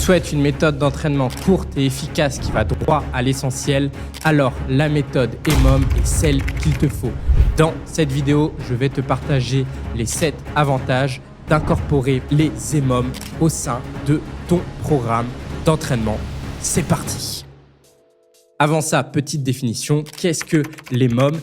souhaites une méthode d'entraînement courte et efficace qui va droit à l'essentiel, alors la méthode EMOM est celle qu'il te faut. Dans cette vidéo, je vais te partager les 7 avantages d'incorporer les EMOM au sein de ton programme d'entraînement. C'est parti! Avant ça, petite définition, qu'est-ce que l'EMOM?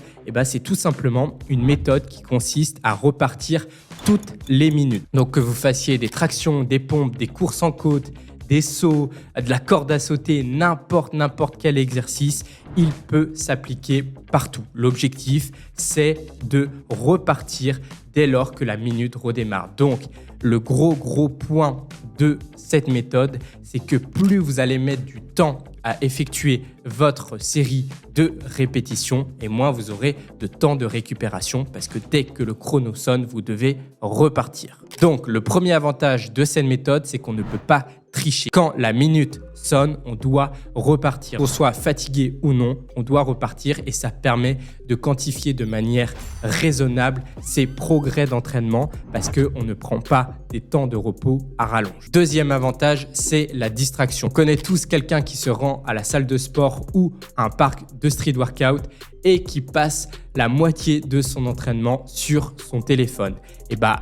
C'est tout simplement une méthode qui consiste à repartir toutes les minutes. Donc que vous fassiez des tractions, des pompes, des courses en côte, des sauts, de la corde à sauter, n'importe quel exercice, il peut s'appliquer partout. L'objectif, c'est de repartir dès lors que la minute redémarre. Donc, le gros point de cette méthode, c'est que plus vous allez mettre du temps à effectuer votre série de répétitions et moins vous aurez de temps de récupération parce que dès que le chrono sonne, vous devez repartir. Donc, le premier avantage de cette méthode, c'est qu'on ne peut pas tricher. Quand la minute sonne, on doit repartir. Qu'on soit fatigué ou non, on doit repartir et ça permet de quantifier de manière raisonnable ses progrès d'entraînement parce qu'on ne prend pas des temps de repos à rallonge. Deuxième avantage, c'est la distraction. On connaît tous quelqu'un qui se rend à la salle de sport ou à un parc de street workout et qui passe la moitié de son entraînement sur son téléphone.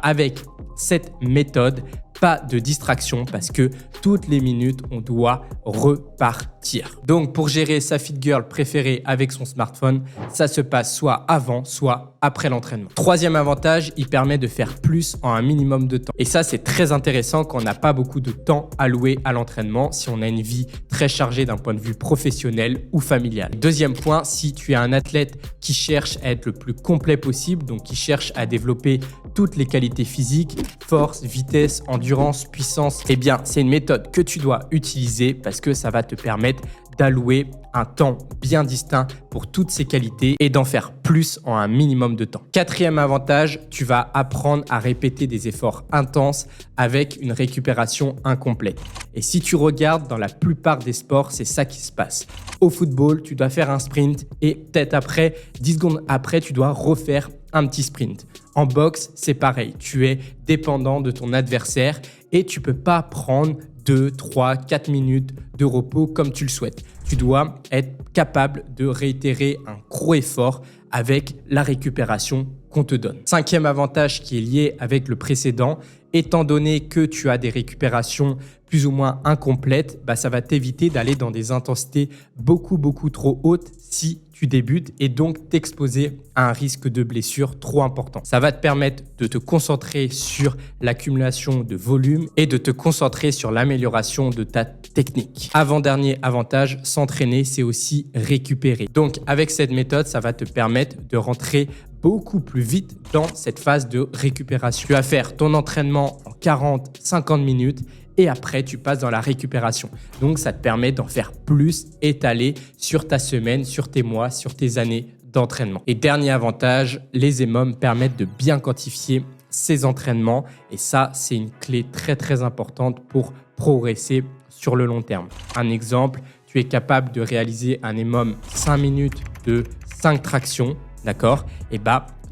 Avec cette méthode, pas de distraction parce que toutes les minutes, on doit repartir. Donc, pour gérer sa fit girl préférée avec son smartphone, ça se passe soit avant, soit après l'entraînement. Troisième avantage, il permet de faire plus en un minimum de temps. Et ça, c'est très intéressant quand on n'a pas beaucoup de temps alloué à l'entraînement, si on a une vie très chargée d'un point de vue professionnel ou familial. Deuxième point, si tu es un athlète qui cherche à être le plus complet possible, donc qui cherche à développer toutes les qualités physiques, force, vitesse, endurance, puissance, c'est une méthode que tu dois utiliser parce que ça va te permettre d'allouer un temps bien distinct pour toutes ces qualités et d'en faire plus en un minimum de temps. Quatrième avantage, tu vas apprendre à répéter des efforts intenses avec une récupération incomplète. Et si tu regardes dans la plupart des sports, c'est ça qui se passe. Au football, tu dois faire un sprint et peut-être après, 10 secondes après, tu dois refaire un petit sprint. En boxe, c'est pareil. Tu es dépendant de ton adversaire et tu peux pas prendre 2, 3, 4 minutes de repos comme tu le souhaites. Tu dois être capable de réitérer un gros effort avec la récupération qu'on te donne. Cinquième avantage qui est lié avec le précédent, étant donné que tu as des récupérations plus ou moins incomplètes, ça va t'éviter d'aller dans des intensités beaucoup trop hautes si tu débutes et donc t'exposer à un risque de blessure trop important. Ça va te permettre de te concentrer sur l'accumulation de volume et de te concentrer sur l'amélioration de ta technique. Avant-dernier avantage, s'entraîner, c'est aussi récupérer. Donc, avec cette méthode, ça va te permettre de rentrer beaucoup plus vite dans cette phase de récupération. Tu vas faire ton entraînement en 40-50 minutes et après, tu passes dans la récupération. Donc, ça te permet d'en faire plus étalé sur ta semaine, sur tes mois, sur tes années d'entraînement. Et dernier avantage, les EMOM permettent de bien quantifier ses entraînements et ça, c'est une clé très importante pour progresser sur le long terme. Un exemple, tu es capable de réaliser un EMOM 5 minutes de 5 tractions, d'accord?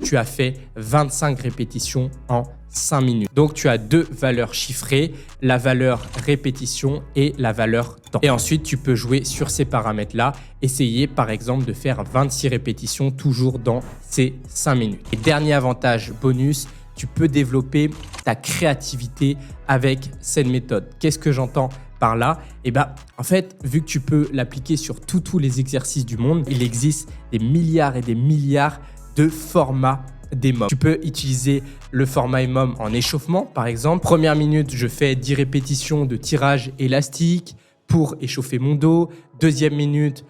Tu as fait 25 répétitions en 5 minutes. Donc, tu as deux valeurs chiffrées, la valeur répétition et la valeur temps. Et ensuite, tu peux jouer sur ces paramètres-là. Essayer, par exemple, de faire 26 répétitions toujours dans ces 5 minutes. Et dernier avantage bonus, tu peux développer ta créativité avec cette méthode. Qu'est-ce que j'entends par là? En fait, vu que tu peux l'appliquer sur tous les exercices du monde, il existe des milliards et des milliards de formats d'EMOM. Tu peux utiliser le format EMOM en échauffement, par exemple. Première minute, je fais 10 répétitions de tirage élastique pour échauffer mon dos. Deuxième minute,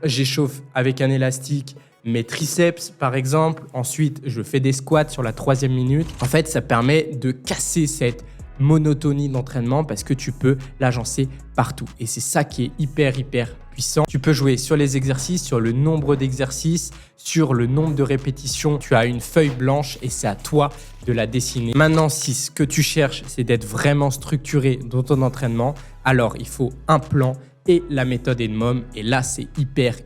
j'échauffe avec un élastique mes triceps, par exemple. Ensuite, je fais des squats sur la troisième minute. En fait, ça permet de casser cette monotonie d'entraînement parce que tu peux l'agencer partout. Et c'est ça qui est hyper puissant. Tu peux jouer sur les exercices, sur le nombre d'exercices, sur le nombre de répétitions. Tu as une feuille blanche et c'est à toi de la dessiner. Maintenant, si ce que tu cherches, c'est d'être vraiment structuré dans ton entraînement, alors il faut un plan et la méthode EMOM. Et là, c'est hyper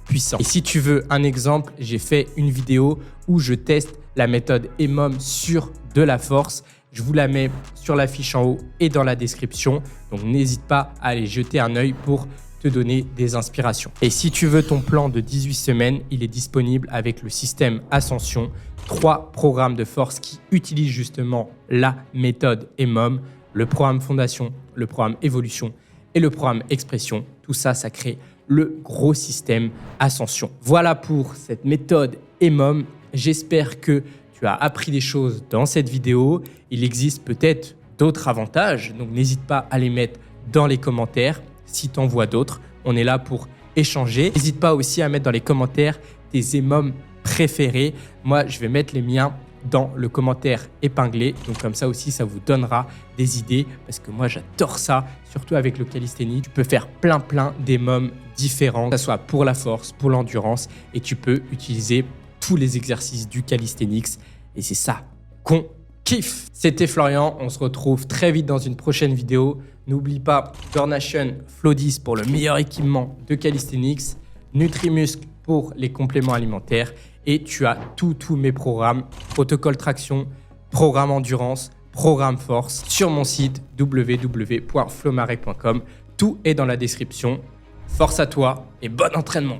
puissant. Et si tu veux un exemple, j'ai fait une vidéo où je teste la méthode EMOM sur de la force. Je vous la mets sur la fiche en haut et dans la description. Donc n'hésite pas à aller jeter un œil pour te donner des inspirations. Et si tu veux ton plan de 18 semaines, il est disponible avec le système Ascension. 3 programmes de force qui utilisent justement la méthode EMOM, le programme Fondation, le programme Évolution et le programme Expression. Tout ça, ça crée le gros système Ascension. Voilà pour cette méthode EMOM. J'espère que tu as appris des choses dans cette vidéo. Il existe peut-être d'autres avantages, donc n'hésite pas à les mettre dans les commentaires. Si tu en vois d'autres, on est là pour échanger. N'hésite pas aussi à mettre dans les commentaires tes EMOM préférés. Moi, je vais mettre les miens dans le commentaire épinglé. Donc comme ça aussi, ça vous donnera des idées parce que moi, j'adore ça, surtout avec le calisthénie. Tu peux faire plein d'EMOM différents, que ce soit pour la force, pour l'endurance et tu peux utiliser tous les exercices du calisthenics et c'est ça qu'on kiffe. C'était Florian, on se retrouve très vite dans une prochaine vidéo. N'oublie pas Core Nation Flow 10 pour le meilleur équipement de calisthenics, Nutrimuscle pour les compléments alimentaires et tu as tous mes programmes, protocole traction, programme endurance, programme force sur mon site www.flowmarek.com. Tout est dans la description. Force à toi et bon entraînement.